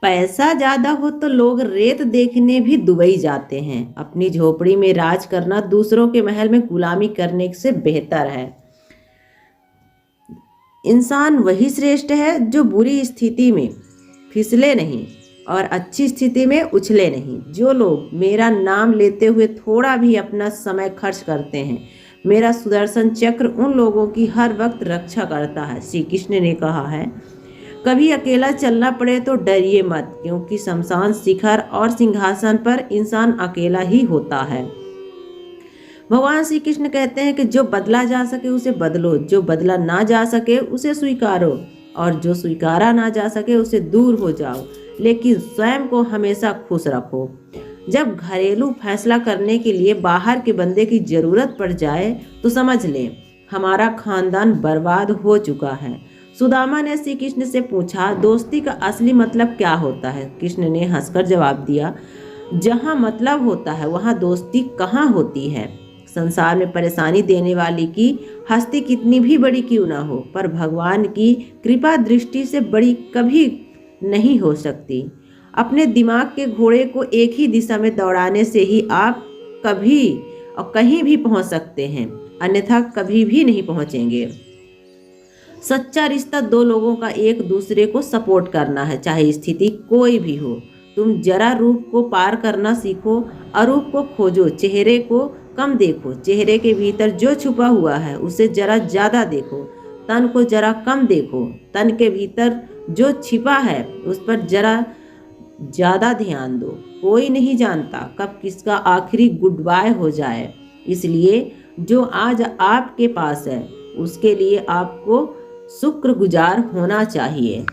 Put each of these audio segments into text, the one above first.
पैसा ज्यादा हो तो लोग रेत देखने भी दुबई जाते हैं। अपनी झोपड़ी में राज करना दूसरों के महल में गुलामी करने से बेहतर है। इंसान वही श्रेष्ठ है जो बुरी स्थिति में फिसले नहीं और अच्छी स्थिति में उछले नहीं। जो लोग मेरा नाम लेते हुए थोड़ा भी अपना समय खर्च करते हैं, मेरा सुदर्शन चक्र उन लोगों की हर वक्त रक्षा करता है। श्री कृष्ण ने कहा है, कभी अकेला चलना पड़े तो डरिए मत, क्योंकि शमशान शिखर और सिंहासन पर इंसान अकेला ही होता है। भगवान श्री कृष्ण कहते हैं कि जो बदला जा सके उसे बदलो, जो बदला ना जा सके उसे स्वीकारो, और जो स्वीकारा ना जा सके उसे दूर हो जाओ, लेकिन स्वयं को हमेशा खुश रखो। जब घरेलू फैसला करने के लिए बाहर के बंदे की जरूरत पड़ जाए तो समझ लें हमारा खानदान बर्बाद हो चुका है। सुदामा ने श्री कृष्ण से पूछा, दोस्ती का असली मतलब क्या होता है? कृष्ण ने हंसकर जवाब दिया, जहाँ मतलब होता है वहाँ दोस्ती कहाँ होती है। संसार में परेशानी देने वाली की हस्ती कितनी भी बड़ी क्यों ना हो, पर भगवान की कृपा दृष्टि से बड़ी कभी नहीं हो सकती। अपने दिमाग के घोड़े को एक ही दिशा में दौड़ाने से ही आप कभी और कहीं भी पहुंच सकते हैं, अन्यथा कभी भी नहीं पहुंचेंगे। सच्चा रिश्ता दो लोगों का एक दूसरे को सपोर्ट करना है, चाहे स्थिति कोई भी हो। तुम जरा रूप को पार करना सीखो, अरूप को खोजो, चेहरे को कम देखो, चेहरे के भीतर जो छुपा हुआ है उसे जरा ज्यादा देखो, तन को जरा कम देखो, तन के भीतर जो छिपा है उस पर जरा ज्यादा ध्यान दो। कोई नहीं जानता कब किसका आखिरी गुड बाय हो जाए, इसलिए जो आज आपके पास है उसके लिए आपको शुक्रगुजार होना चाहिए।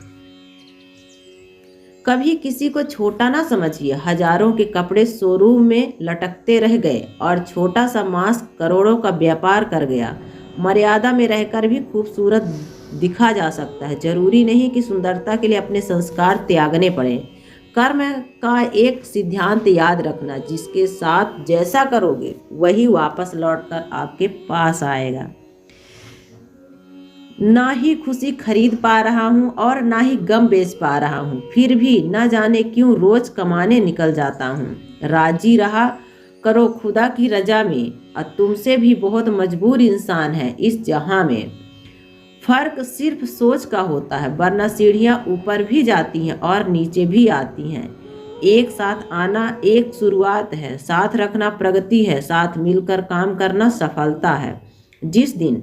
कभी किसी को छोटा ना समझिए। हजारों के कपड़े शोरूम में लटकते रह गए और छोटा सा मास्क करोड़ों का व्यापार कर गया। मर्यादा में रहकर भी खूबसूरत दिखा जा सकता है। जरूरी नहीं कि सुंदरता के लिए अपने संस्कार त्यागने पड़े। कर्म का एक सिद्धांत याद रखना, जिसके साथ जैसा करोगे वही वापस लौटकर आपके पास आएगा। ना ही खुशी खरीद पा रहा हूँ और ना ही गम बेच पा रहा हूँ, फिर भी न जाने क्यों रोज कमाने निकल जाता हूँ। राजी रहा करो खुदा की रजा में, और तुमसे भी बहुत मजबूर इंसान है इस जहां में। फर्क सिर्फ सोच का होता है, वरना सीढ़ियां ऊपर भी जाती हैं और नीचे भी आती हैं। एक साथ आना एक शुरुआत है, साथ रखना प्रगति है, साथ मिलकर काम करना सफलता है। जिस दिन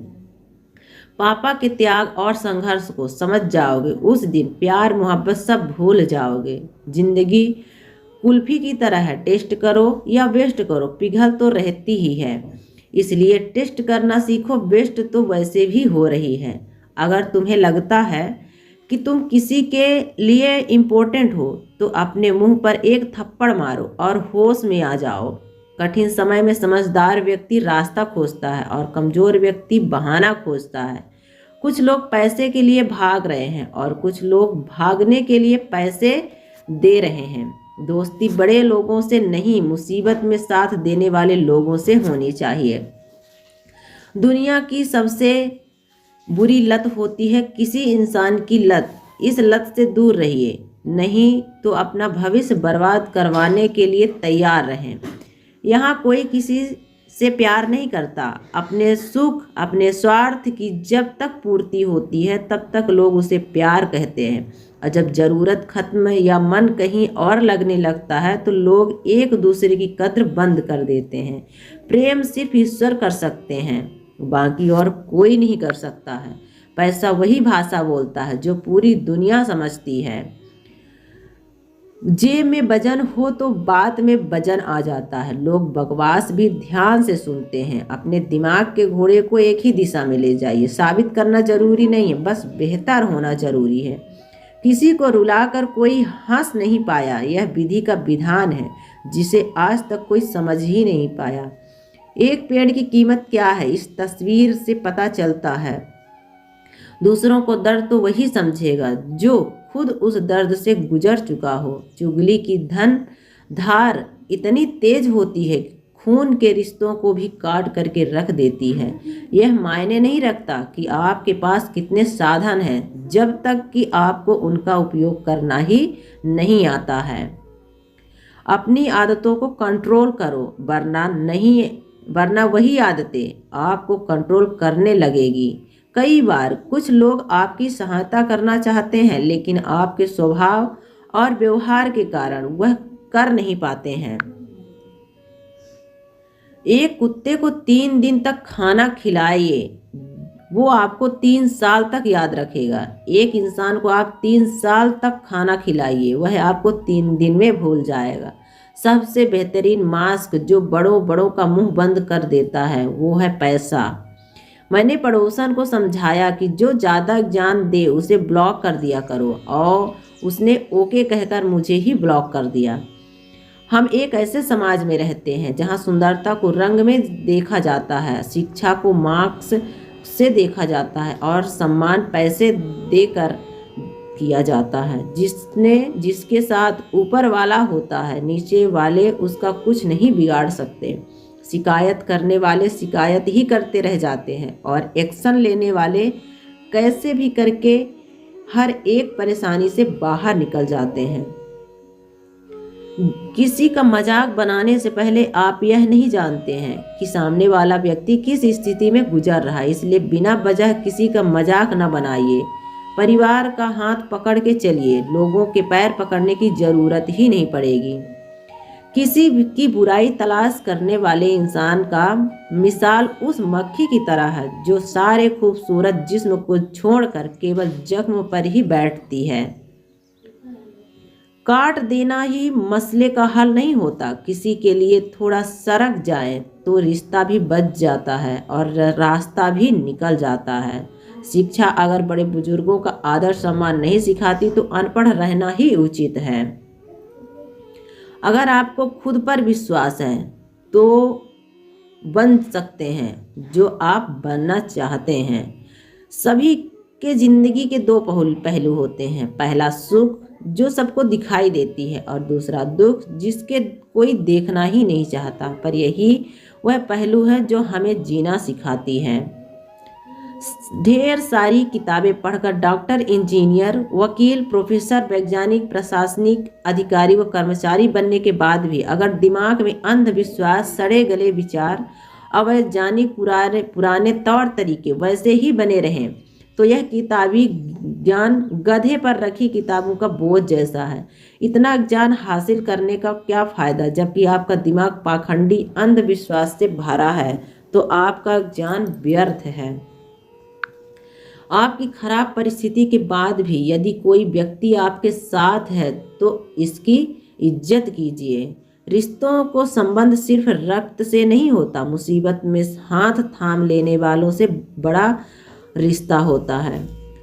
पापा के त्याग और संघर्ष को समझ जाओगे उस दिन प्यार मोहब्बत सब भूल जाओगे। जिंदगी कुल्फी की तरह है, टेस्ट करो या वेस्ट करो, पिघल तो रहती ही है। इसलिए टेस्ट करना सीखो, वेस्ट तो वैसे भी हो रही है। अगर तुम्हें लगता है कि तुम किसी के लिए इम्पोर्टेंट हो तो अपने मुंह पर एक थप्पड़ मारो और होश में आ जाओ। कठिन समय में समझदार व्यक्ति रास्ता खोजता है और कमजोर व्यक्ति बहाना खोजता है। कुछ लोग पैसे के लिए भाग रहे हैं और कुछ लोग भागने के लिए पैसे दे रहे हैं। दोस्ती बड़े लोगों से नहीं, मुसीबत में साथ देने वाले लोगों से होनी चाहिए। दुनिया की सबसे बुरी लत होती है किसी इंसान की लत। इस लत से दूर रहिए, नहीं तो अपना भविष्य बर्बाद करवाने के लिए तैयार रहें। यहाँ कोई किसी से प्यार नहीं करता। अपने सुख अपने स्वार्थ की जब तक पूर्ति होती है तब तक लोग उसे प्यार कहते हैं, और जब जरूरत खत्म या मन कहीं और लगने लगता है तो लोग एक दूसरे की कद्र बंद कर देते हैं। प्रेम सिर्फ ईश्वर कर सकते हैं, बाकी और कोई नहीं कर सकता है। पैसा वही भाषा बोलता है जो पूरी दुनिया समझती है। जेब में वजन हो तो बात में वजन आ जाता है। लोग बकवास भी ध्यान से सुनते हैं। अपने दिमाग के घोड़े को एक ही दिशा में ले जाइए। साबित करना जरूरी नहीं है, बस बेहतर होना जरूरी है। किसी को रुलाकर कोई हंस नहीं पाया, यह विधि का विधान है जिसे आज तक कोई समझ ही नहीं पाया। एक पेड़ की कीमत क्या है इस तस्वीर से पता चलता है। दूसरों को दर्द तो वही समझेगा जो खुद उस दर्द से गुजर चुका हो। चुगली की धन धार इतनी तेज होती है खून के रिश्तों को भी काट करके रख देती है। यह मायने नहीं रखता कि आपके पास कितने साधन हैं, जब तक कि आपको उनका उपयोग करना ही नहीं आता है। अपनी आदतों को कंट्रोल करो, वरना वही आदतें आपको कंट्रोल करने लगेगी। कई बार कुछ लोग आपकी सहायता करना चाहते हैं, लेकिन आपके स्वभाव और व्यवहार के कारण वह कर नहीं पाते हैं। एक कुत्ते को 3 दिन तक खाना खिलाइए, वो आपको 3 साल तक याद रखेगा। एक इंसान को आप 3 साल तक खाना खिलाइए, वह आपको 3 दिन में भूल जाएगा। सबसे बेहतरीन मास्क जो बड़ों बड़ों का मुंह बंद कर देता है, वो है पैसा। मैंने पड़ोसन को समझाया कि जो ज़्यादा ज्ञान दे उसे ब्लॉक कर दिया करो, और उसने ओके कहकर मुझे ही ब्लॉक कर दिया। हम एक ऐसे समाज में रहते हैं जहाँ सुंदरता को रंग में देखा जाता है, शिक्षा को मार्क्स से देखा जाता है, और सम्मान पैसे देकर किया जाता है। जिसके साथ ऊपर वाला होता है, नीचे वाले उसका कुछ नहीं बिगाड़ सकते। शिकायत करने वाले शिकायत ही करते रह जाते हैं, और एक्शन लेने वाले कैसे भी करके हर एक परेशानी से बाहर निकल जाते हैं। किसी का मजाक बनाने से पहले आप यह नहीं जानते हैं कि सामने वाला व्यक्ति किस स्थिति में गुजर रहा है, इसलिए बिना वजह किसी का मजाक न बनाइए। परिवार का हाथ पकड़ के चलिए, लोगों के पैर पकड़ने की जरूरत ही नहीं पड़ेगी। किसी की बुराई तलाश करने वाले इंसान का मिसाल उस मक्खी की तरह है जो सारे खूबसूरत जिस्म को छोड़कर केवल जख्म पर ही बैठती है। काट देना ही मसले का हल नहीं होता। किसी के लिए थोड़ा सरक जाए तो रिश्ता भी बच जाता है और रास्ता भी निकल जाता है। शिक्षा अगर बड़े बुजुर्गों का आदर सम्मान नहीं सिखाती तो अनपढ़ रहना ही उचित है। अगर आपको खुद पर विश्वास है तो बन सकते हैं जो आप बनना चाहते हैं। सभी के जिंदगी के 2 पहलू होते हैं। पहला सुख जो सबको दिखाई देती है, और दूसरा दुख जिसके कोई देखना ही नहीं चाहता, पर यही वह पहलू है जो हमें जीना सिखाती है। ढेर सारी किताबें पढ़कर डॉक्टर, इंजीनियर, वकील, प्रोफेसर, वैज्ञानिक, प्रशासनिक अधिकारी व कर्मचारी बनने के बाद भी अगर दिमाग में अंधविश्वास, सड़े गले विचार, अवैज्ञानिक पुराने तौर तरीके वैसे ही बने रहें तो यह किताबी ज्ञान गधे पर रखी किताबों का बोझ जैसा है। इतना ज्ञान हासिल करने का क्या फायदा जबकि आपका दिमाग पाखंडी अंधविश्वास से भरा है, तो आपका ज्ञान व्यर्थ है। आपकी खराब परिस्थिति के बाद भी यदि कोई व्यक्ति आपके साथ है तो इसकी इज्जत कीजिए। रिश्तों को संबंध सिर्फ रक्त से नहीं होता, मुसीबत में हाथ थाम लेने वालों से बड़ा रिश्ता होता है।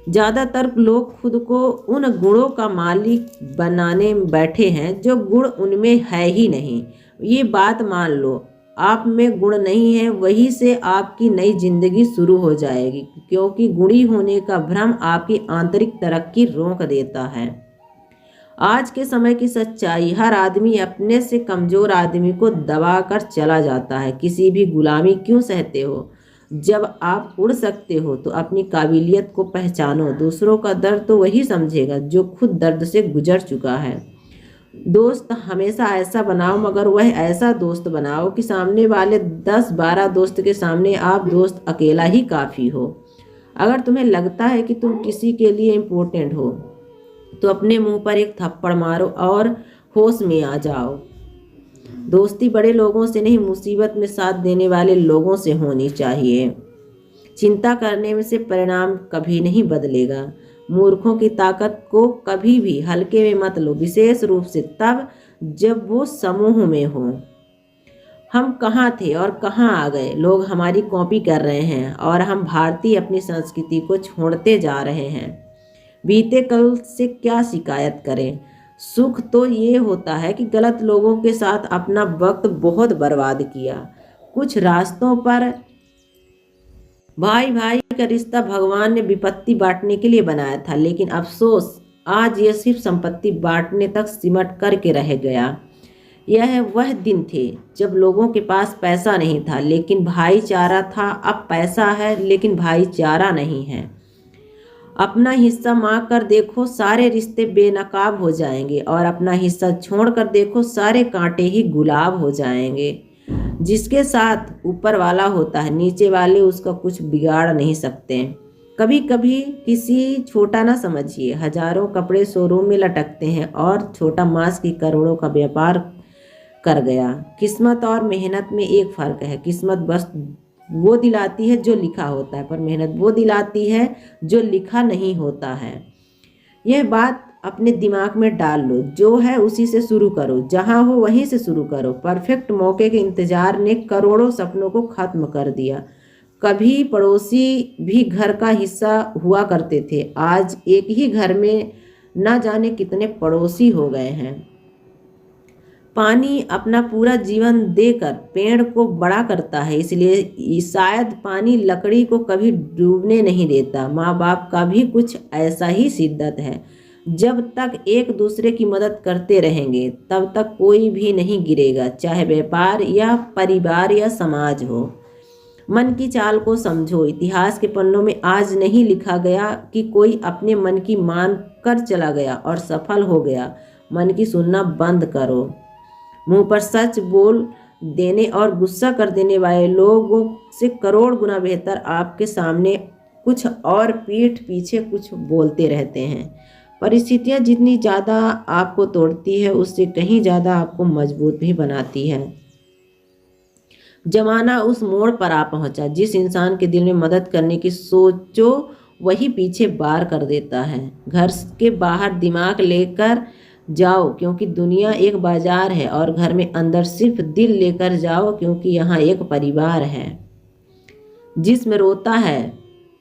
ज़्यादातर लोग खुद को उन गुणों का मालिक बनाने बैठे हैं जो गुण उनमें है ही नहीं। ये बात मान लो, आप में गुण नहीं है, वहीं से आपकी नई जिंदगी शुरू हो जाएगी, क्योंकि गुणी होने का भ्रम आपकी आंतरिक तरक्की रोक देता है। आज के समय की सच्चाई, हर आदमी अपने से कमजोर आदमी को दबा कर चला जाता है। किसी भी गुलामी क्यों सहते हो? जब आप उड़ सकते हो तो अपनी काबिलियत को पहचानो। दूसरों का दर्द तो वही समझेगा जो खुद दर्द से गुजर चुका है। दोस्त हमेशा ऐसा बनाओ, मगर वह ऐसा दोस्त बनाओ कि सामने वाले 10-12 दोस्त के सामने आप दोस्त अकेला ही काफ़ी हो। अगर तुम्हें लगता है कि तुम किसी के लिए इम्पोर्टेंट हो तो अपने मुंह पर एक थप्पड़ मारो और होश में आ जाओ। दोस्ती बड़े लोगों से नहीं, मुसीबत में साथ देने वाले लोगों से होनी चाहिए। चिंता करने में से परिणाम कभी नहीं बदलेगा। मूर्खों की ताकत को कभी भी हल्के में मत लो, विशेष रूप से तब जब वो समूह में हो। हम कहाँ थे और कहाँ आ गए? लोग हमारी कॉपी कर रहे हैं और हम भारतीय अपनी संस्कृति को छोड़ते जा रहे हैं। बीते कल से क्या शिकायत करें? सुख तो ये होता है कि गलत लोगों के साथ अपना वक्त बहुत बर्बाद किया। कुछ रास्तों पर भाई भाई का रिश्ता भगवान ने विपत्ति बांटने के लिए बनाया था, लेकिन अफसोस आज ये सिर्फ संपत्ति बांटने तक सिमट करके रह गया। यह वह दिन थे जब लोगों के पास पैसा नहीं था लेकिन भाईचारा था। अब पैसा है लेकिन भाईचारा नहीं है। अपना हिस्सा मांग कर देखो, सारे रिश्ते बेनकाब हो जाएंगे, और अपना हिस्सा छोड़ कर देखो, सारे कांटे ही गुलाब हो जाएंगे। जिसके साथ ऊपर वाला होता है, नीचे वाले उसका कुछ बिगाड़ नहीं सकते। कभी कभी किसी छोटा ना समझिए, हजारों कपड़े शोरूम में लटकते हैं और छोटा मांस की करोड़ों का व्यापार कर गया। किस्मत और मेहनत में एक फर्क है। किस्मत बस वो दिलाती है जो लिखा होता है, पर मेहनत वो दिलाती है जो लिखा नहीं होता है। यह बात अपने दिमाग में डाल लो, जो है उसी से शुरू करो, जहां हो वहीं से शुरू करो। परफेक्ट मौके के इंतजार ने करोड़ों सपनों को खत्म कर दिया। कभी पड़ोसी भी घर का हिस्सा हुआ करते थे, आज एक ही घर में न जाने कितने पड़ोसी हो गए हैं। पानी अपना पूरा जीवन देकर पेड़ को बड़ा करता है, इसलिए शायद पानी लकड़ी को कभी डूबने नहीं देता। माँ बाप का भी कुछ ऐसा ही शिद्दत है। जब तक एक दूसरे की मदद करते रहेंगे तब तक कोई भी नहीं गिरेगा, चाहे व्यापार या परिवार या समाज हो। मन की चाल को समझो। इतिहास के पन्नों में आज नहीं लिखा गया कि कोई अपने मन की मान कर चला गया और सफल हो गया। मन की सुनना बंद करो। मुंह पर सच बोल देने और गुस्सा कर देने वाले लोगों से करोड़ गुना बेहतर आपके सामने कुछ और पीठ पीछे कुछ बोलते रहते हैं। परिस्थितियां जितनी ज़्यादा आपको तोड़ती है, उससे कहीं ज़्यादा आपको मजबूत भी बनाती है। जमाना उस मोड़ पर आ पहुंचा, जिस इंसान के दिल में मदद करने की सोचो वही पीछे बार कर देता है। घर के बाहर दिमाग लेकर जाओ, क्योंकि दुनिया एक बाजार है, और घर में अंदर सिर्फ दिल लेकर जाओ, क्योंकि यहाँ एक परिवार है। जिस्म रोता है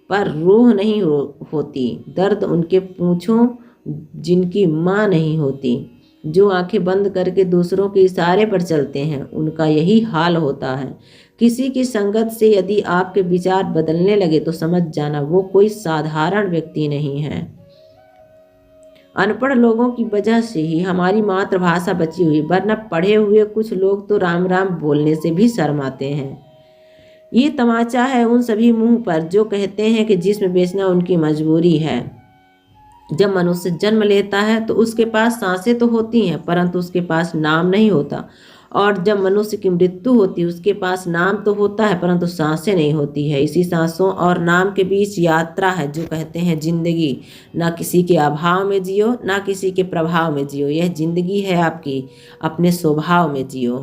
पर रूह नहीं होती। दर्द उनके पूछो जिनकी माँ नहीं होती। जो आंखें बंद करके दूसरों के इशारे पर चलते हैं, उनका यही हाल होता है। किसी की संगत से यदि आपके विचार बदलने लगे तो समझ जाना वो कोई साधारण व्यक्ति नहीं है। अनपढ़ लोगों की वजह से ही हमारी मातृभाषा बची हुई, वरना पढ़े हुए कुछ लोग तो राम राम बोलने से भी शर्माते हैं। ये तमाचा है उन सभी मुंह पर जो कहते हैं कि जिस्म बेचना उनकी मजबूरी है। जब मनुष्य जन्म लेता है तो उसके पास सांसें तो होती हैं, परंतु उसके पास नाम नहीं होता। और जब मनुष्य की मृत्यु होती है, उसके पास नाम तो होता है परंतु सांसें नहीं होती है। इसी सांसों और नाम के बीच यात्रा है जो कहते हैं जिंदगी। ना किसी के अभाव में जियो, ना किसी के प्रभाव में जियो। यह जिंदगी है आपकी, अपने स्वभाव में जियो।